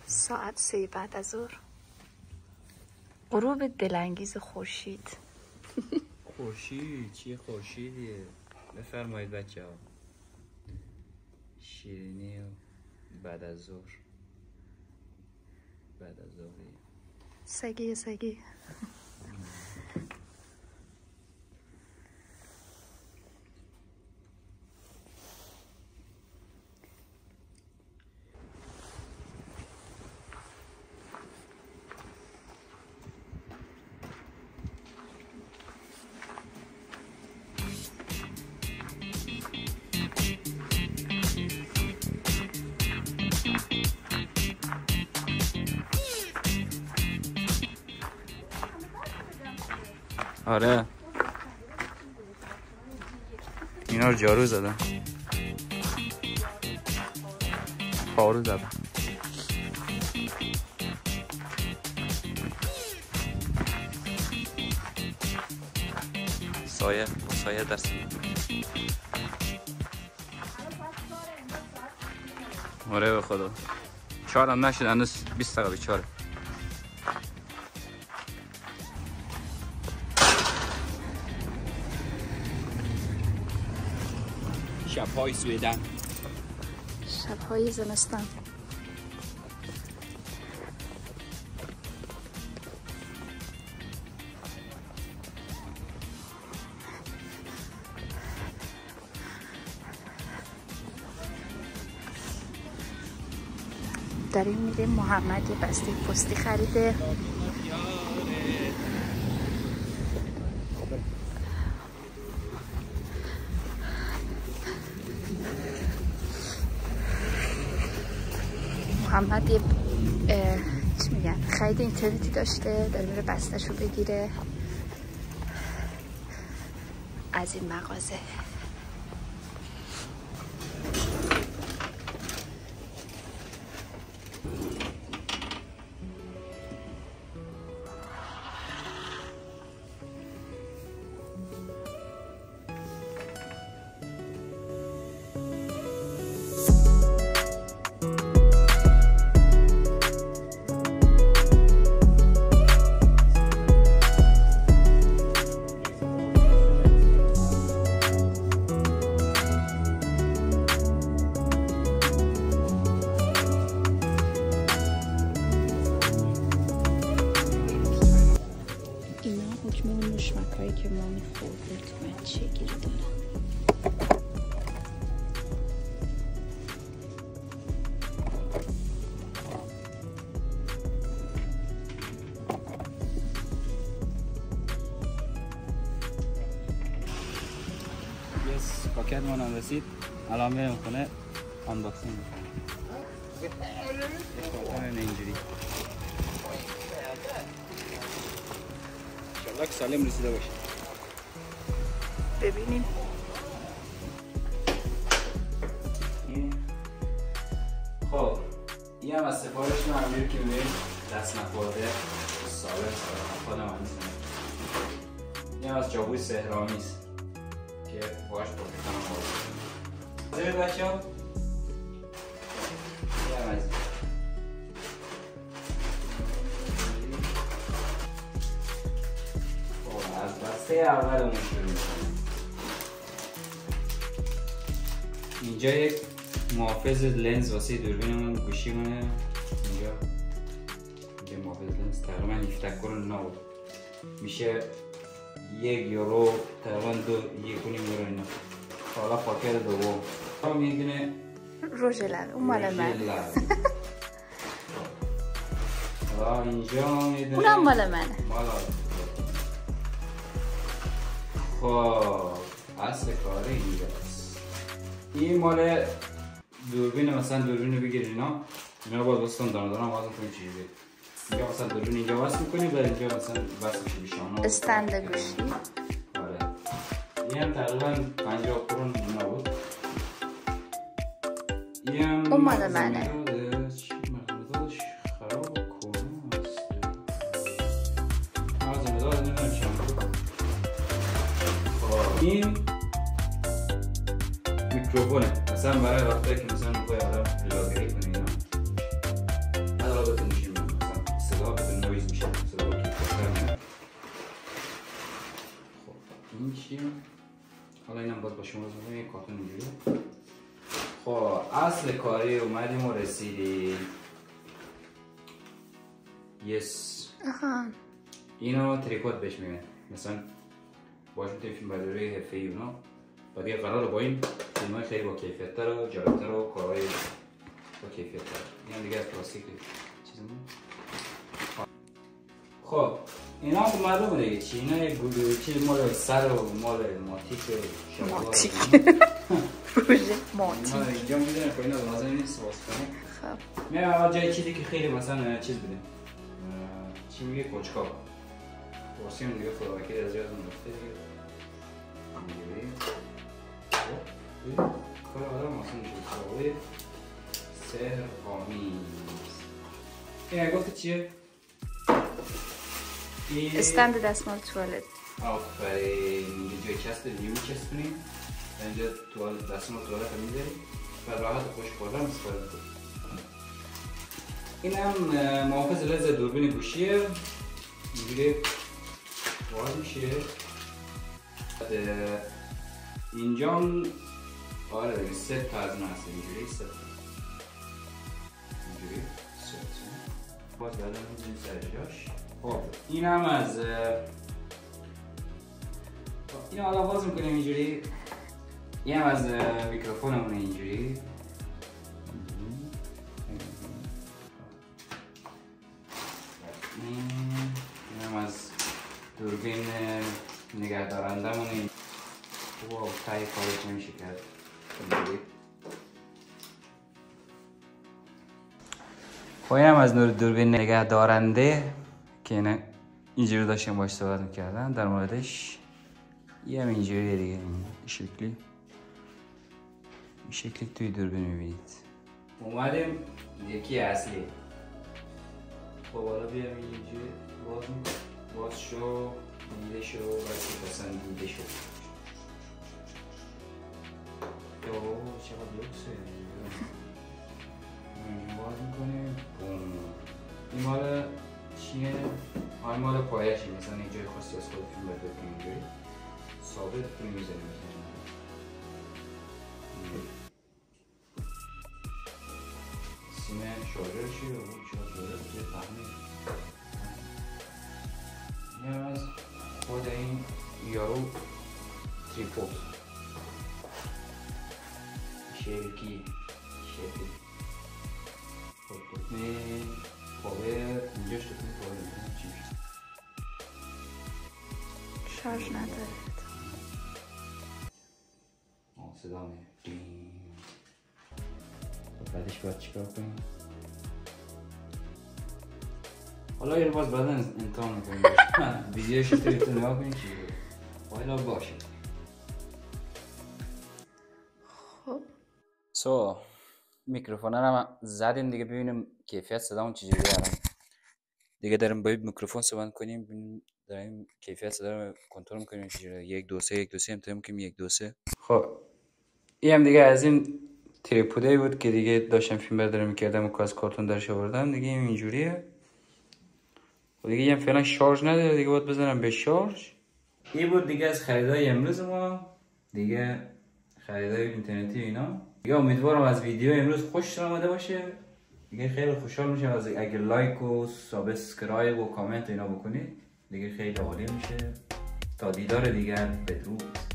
ساعت 3 بعد از ظهر. غروب دلانگیز خورشید. خورشید چیه خورشیدیه؟ بفرمایید بچه ها. شیرینی و بعد از ظهر. بعد از ظهری سگی آره اینا رو جارو زدم، پارو زدم. سایه درست. آره به خدا 4 هم نشد هنوز، 20 دقیقه بیچاره. شب‌های سویدن، شب‌های زمستان. داریم میریم. محمد یه بسته پستی خریده. محمد یه چی میگن خرید اینترنتی داشته، داره میره بسته‌شو بگیره از این مغازه. حکم اون نشمک هایی که ما میخوردیم تو من چه گیری دارن. یس پاکت ما هم رسید، الان میرم خونه آنباکسینگ میکنم. کارتن اینجوری انشالله که سالم رسیده باشه. ببینیم خب این هم از سفارش من همجوری که میبینید دست نخورده سالم خودم هم میزنم. این هم از جابوی سهرامی است که باش پرتکنم بازه زیر بچه ها. این هم از دسته اولمون شروع میکنیم. اینجا یک محافظ لنز واسه دوربینمون گوشیمونه. اینجا محافظ لنز تقریبا 17 کرون نبود، میشه 1 یورو تقریبا 1.5 یورو اینا. حالا پاکت دوم هم یک دونه رژ لب، اون مال من. حالا اینجا هم یه دونه اونم مال منه. خب اصل کاره اینجاست. این مال دوربین، مثلا دوربین بگیر اینا رو باید واسه دانه دانه واسه کنیم چیزی. اینجا مثلا دوربین اینجا واسه میکنیم و اینجا مثلا واسه میشه بیشانه استند گوشی. آره این هم تقریبا 50 کرون اینا بود. این هم اون مال منه. مغزمدادش خراب کنه است. مغزمداد نمیدونم چی هم بود. این میکروفونه مثلا برای وقتی که مثلا میخوای آدم لاگری کنی اینا. بعد حالا بهتون میشیم مثلا صدا بهتون نویز میشه، صدا با کیفیت. خب این چیه؟ حالا اینم باید با شما روز میکنم یک کارتون اینجوریه. خب اصل کاری اومدیم و رسیدیم. یس اینو تریپود بهش میگن. مثلا باش میتونیم فیلم برداری حرفه‌ای اونا و دیگه قراره با این فیلم‌های خیلی با کیفیت‌تر و جالب‌تر و کارهای با کیفیت‌تر. این دیگه از پلاستیک چیزمون. خب اینا هم معلومه دیگه چی، اینا یه چی مال سر و مال ماتیک شلوار ماتیک پروژه ماتیک اینجا میدونم که اینا لازم نیست واسه کنیم. خب میرم اول جای چیزی که خیلی مثلا چیز بدیم چی میگه کوچکا واسیم دیگه خوراکی از یادم رفته دیگه اینجوری. خب کار آدم آسان میشه کارهای سحر آمیز. این گفت چیه؟ استند دستمال توالت. آفرین. اینجا جای چسب لیمو چسبونیم اینجا توالت دستمال توالت رو میذاریم و راحت خوش خوردن استفاده کنیم. این هم محافظ لنز دوربین گوشیه اینجوری باز میشه. اینجا هم آره دیگه ست تا از اون هست اینجوری ست اینجوری ست باز بعدا میزنیم سر جاش. خب این هم از این حالا باز میکنیم اینجوری. این هم از میکروفونمونه اینجوری. این هم از دوربین نگهدارندمونه. واو تایی کارش نمیشه کرد. خب این هم از دوربین نگهدارنده که اینجوری داشتیم باش صحبت میکردن در موردش. یه هم اینجوریه دیگه این شکلی توی دوربین میبینید. اومدیم یکی اصلی. خب حالا بیام اینجوری باز شو دیده شو بسی پسندیده شو. اوه چقدر لوکسه. اینجا باز میکنیم. این مال چیه؟ آن مال پایشی. مثلا اینجای خاصی از خود فیلم برداری کنیم اینجوری ثابت کنیم میزنیم. سیم شارژرشی و شارژر توی فهمی. این هم از خود این یارو تریپود شرکی خب دکمه پاور اینجاش دکمه پاور میکنم چی میشه شارژ نداره. صدا میره. بعدش باید چیکار کنیم؟ حالا یه باز بعدا امتحان میکنیم. ویدیوش رو توی نگاه کنیم چی بود. حالا باشه. خب میکروفون هم زدیم دیگه ببینیم کیفیت صدامون چجوریه. الان دیگه داریم با میکروفون صحبت کنیم ببینیم داریم کیفیت صدا رو کنترل میکنیم چجوریه. 1 2 3 1 2 3 امتحان میکنیم 1 2 3. خب این هم دیگه از این تریپودی بود که دیگه داشتم فیلم برداری میکردم و از کارتون درش آوردم دیگه. اینجوریه. و دیگه هم فعلا شارژ نداره دیگه باید بزنم به شارژ. این بود دیگه از خریدای امروز ما. دیگه خریدای اینترنتی اینا. دیگه امیدوارم از ویدیو امروز خوشتون اومده باشه. دیگه خیلی خوشحال میشم از اگه لایک و سابسکرایب و کامنت اینا بکنید. دیگه خیلی عالی میشه. تا دیدار دیگر بدرود.